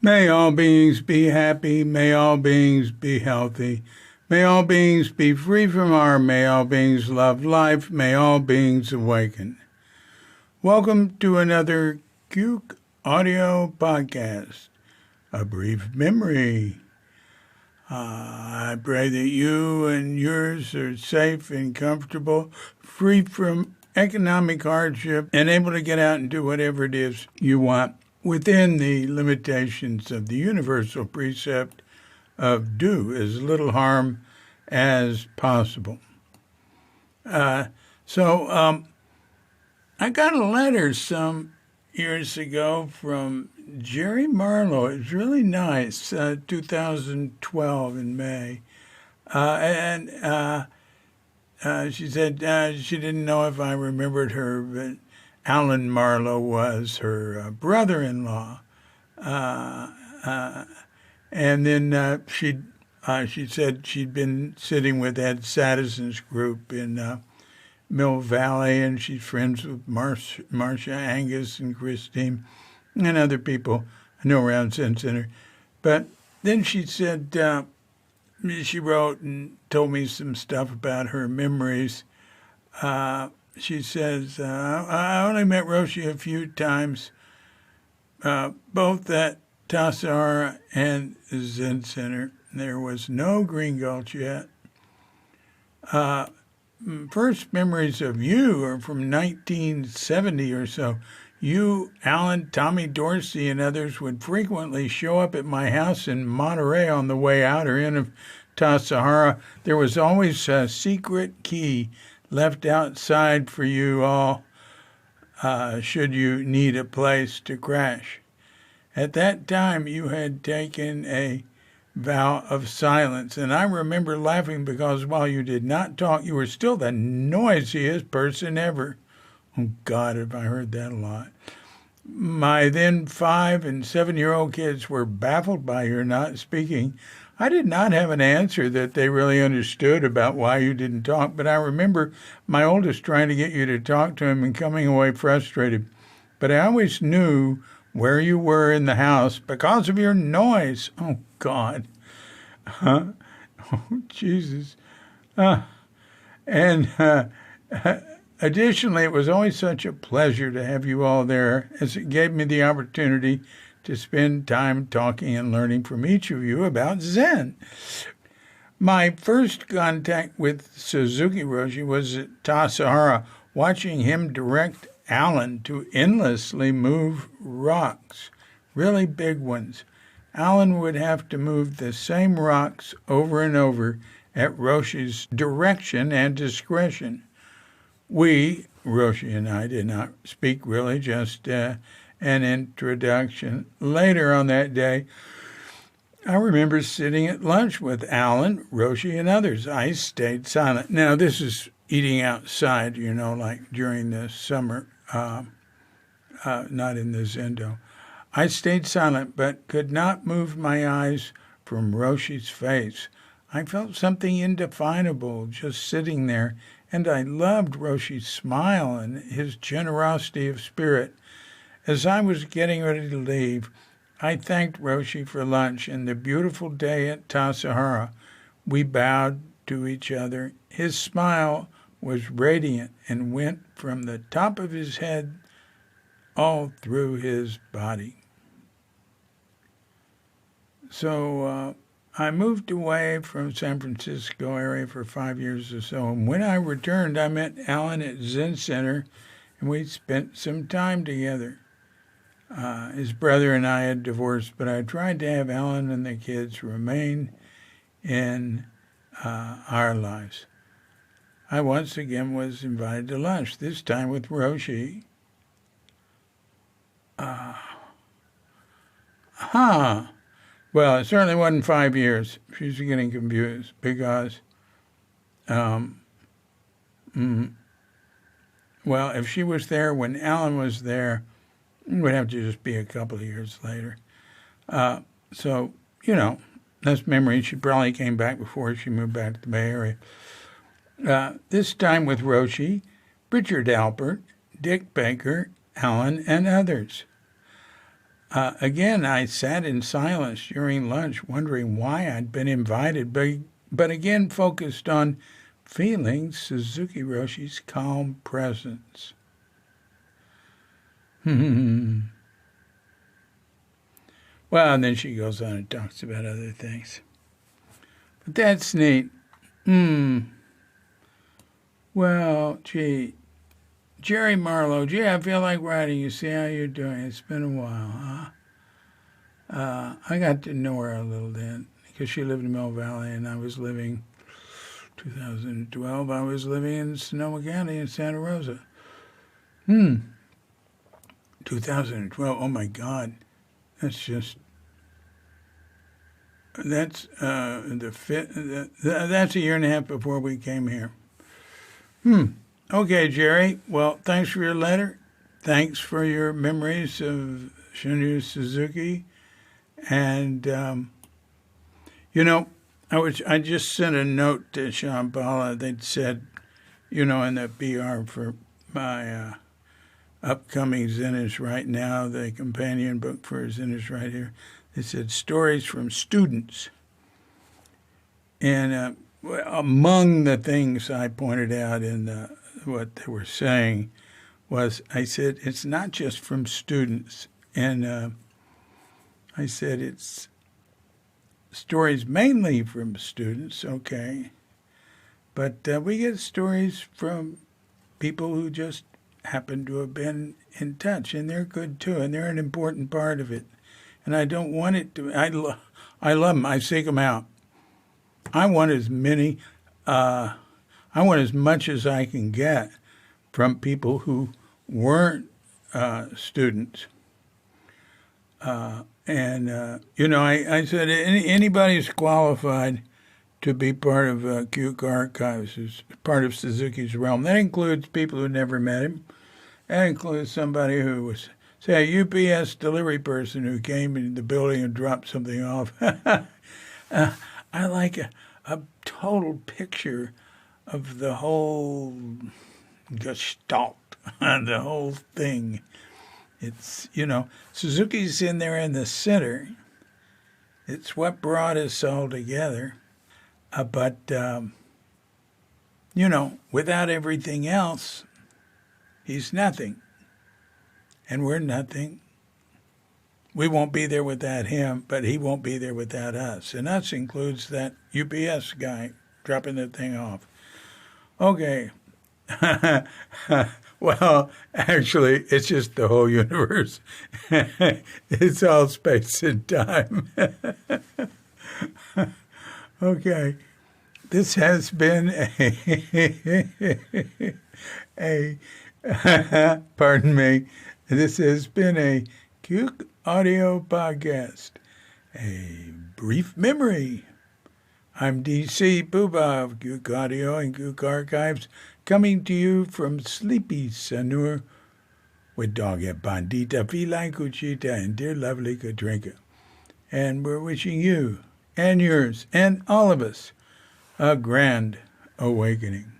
May all beings be happy. May all beings be healthy. May all beings be free from harm. May all beings love life. May all beings awaken. Welcome to another Cuke audio podcast, A Brief Memory. I pray that you and yours are safe and comfortable, free from economic hardship, and able to get out and do whatever it is you want within the limitations of the universal precept of do as little harm as possible. So I got a letter some years ago from Jeri Marlowe. It was really nice, 2012 in May. And she said she didn't know if I remembered her, but Alan Marlowe was her brother-in-law. And then she said she'd been sitting with Ed Sadison's group in Mill Valley, and she's friends with Marcia Angus and Christine and other people I know around Zen Center. But then she said, she wrote and told me some stuff about her memories. She says, I only met Roshi a few times, both at Tassajara and the Zen Center. There was no Green Gulch yet. First memories of you are from 1970 or so. You, Alan, Tommy Dorsey, and others would frequently show up at my house in Monterey on the way out or in of Tassajara. There was always a secret key left outside for you all should you need a place to crash. At that time, you had taken a vow of silence, and I remember laughing because while you did not talk, you were still the noisiest person ever. Oh, God, have I heard that a lot. My then 5- and 7-year-old kids were baffled by your not speaking. I did not have an answer that they really understood about why you didn't talk, but I remember my oldest trying to get you to talk to him and coming away frustrated. But I always knew where you were in the house because of your noise. Oh, God. Oh, Jesus. Additionally, it was always such a pleasure to have you all there, as it gave me the opportunity to spend time talking and learning from each of you about Zen. My first contact with Suzuki Roshi was at Tassajara, watching him direct Alan to endlessly move rocks, really big ones. Alan would have to move the same rocks over and over at Roshi's direction and discretion. We, Roshi and I, did not speak really, just an introduction. Later on that day, I remember sitting at lunch with Alan, Roshi, and others. I stayed silent. Now, this is eating outside, like during the summer, not in the Zendo. I stayed silent, but could not move my eyes from Roshi's face. I felt something indefinable just sitting there, and I loved Roshi's smile and his generosity of spirit. As I was getting ready to leave, I thanked Roshi for lunch and the beautiful day at Tassajara. We bowed to each other. His smile was radiant and went from the top of his head all through his body. So I moved away from San Francisco area for 5 years or so, and when I returned, I met Alan at Zen Center, and we spent some time together. His brother and I had divorced, but I tried to have Alan and the kids remain in our lives. I once again was invited to lunch, this time with Roshi. Well, it certainly wasn't 5 years. She's getting confused because, well, if she was there when Alan was there, it would have to just be a couple of years later. So, that's memory. She probably came back before she moved back to the Bay Area. This time with Roshi, Richard Alpert, Dick Baker, Alan, and others. Again, I sat in silence during lunch, wondering why I'd been invited, but again focused on feeling Suzuki Roshi's calm presence. Well, and then she goes on and talks about other things. But that's neat. Well, gee, Jeri Marlowe, gee, I feel like writing you. See how you're doing. It's been a while, huh? I got to know her a little then because she lived in Mill Valley and I was living, 2012, I was living in Sonoma County in Santa Rosa. 2012, oh my God. That's that's a year and a half before we came here. Okay, Jeri. Well, thanks for your letter. Thanks for your memories of Shunryu Suzuki. And, I just sent a note to Shambhala. They'd said, in the BR for my upcoming Zen is Right Now, the companion book for Zen is Right Here. They said stories from students. And among the things I pointed out in what they were saying was, I said, it's not just from students. And I said, it's stories mainly from students, okay. But we get stories from people who just happen to have been in touch, and they're good too, and they're an important part of it. And I don't want it to, I love them, I seek them out. I want as much as I can get from people who weren't students. I said anybody's qualified to be part of Cuke Archives, is part of Suzuki's realm. That includes people who never met him. That includes somebody who was, say, a UPS delivery person who came in the building and dropped something off. I like a total picture of the whole gestalt, the whole thing. It's, Suzuki's in there in the center. It's what brought us all together. But without everything else, he's nothing. And we're nothing. We won't be there without him, but he won't be there without us. And us includes that UPS guy dropping the thing off. Okay. Well, actually, it's just the whole universe. It's all space and time. Okay. This has been pardon me, this has been a Cuke Audio Podcast, a brief memory. I'm DC Puba of Cuke Audio and Cuke Archives, coming to you from sleepy Sanur with Dogget Bandita, Feline Cuchita, and dear lovely Katrinka. And we're wishing you and yours and all of us a grand awakening.